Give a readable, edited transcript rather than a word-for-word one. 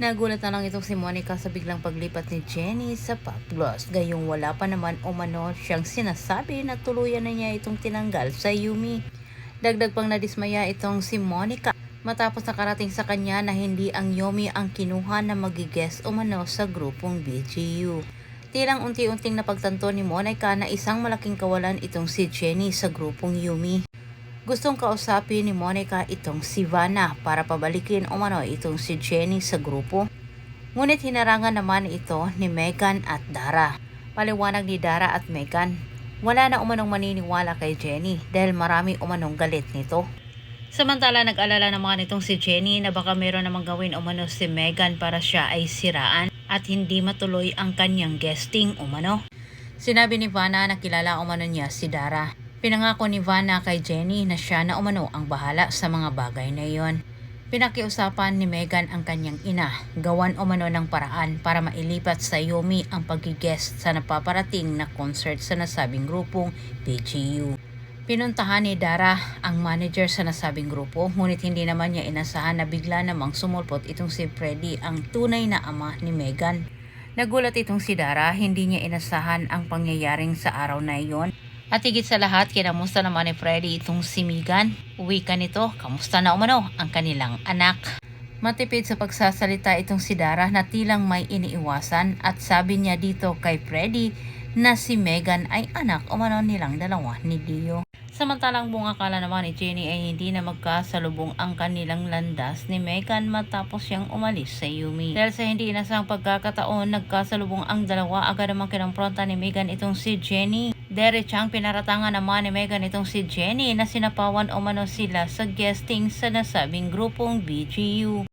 Nagulat na lang itong si Monica sa biglang paglipat ni Jenny sa Pop Gloss. Gayong wala pa naman umano siyang sinasabi na tuluyan na niya itong tinanggal sa Yumi. Dagdag pang nadismaya itong si Monica matapos nakarating sa kanya na hindi ang Yumi ang kinuha na magigest umano sa grupong BGU. Tilang unti-unting napagtanto ni Monica na isang malaking kawalan itong si Jenny sa grupong Yumi. Gustong kausapin ni Monica itong si Vanna para pabalikin umano itong si Jenny sa grupo. Ngunit hinarangan naman ito ni Megan at Dara. Paliwanag ni Dara at Megan, wala na umanong maniniwala kay Jenny dahil marami umanong galit nito. Samantala nag-alala naman itong si Jenny na baka meron namang gawin umano si Megan para siya ay siraan at hindi matuloy ang kanyang guesting umano. Sinabi ni Vanna na kilala umano niya si Dara. Pinangako ni Vanna kay Jenny na siya na umano ang bahala sa mga bagay na iyon. Pinakiusapan ni Megan ang kanyang ina, gawan umano ng paraan para mailipat sa Yumi ang pag-guest sa napaparating na concert sa nasabing grupong BGU. Pinuntahan ni Dara ang manager sa nasabing grupo, ngunit hindi naman niya inasahan na bigla namang sumulpot itong si Freddy, ang tunay na ama ni Megan. Nagulat itong si Dara, hindi niya inasahan ang pangyayaring sa araw na iyon. At higit sa lahat, kinamusta naman ni Freddy itong si Megan. Uwi ka nito, kamusta na umano ang kanilang anak. Matipid sa pagsasalita itong si Dara na tilang may iniiwasan at sabi niya dito kay Freddy na si Megan ay anak umano nilang dalawa ni Dio. Samantalang buong akala naman ni Jenny ay hindi na magkasalubong ang kanilang landas ni Megan matapos siyang umalis sa Yumi. Dahil sa hindi inasang pagkakataon, nagkasalubong ang dalawa, agad namang kinampronta ni Megan itong si Jenny. Derechang pinaratangan naman ni Megan itong si Jenny na sinapawan umano sila sa guesting sa nasabing grupong BGU.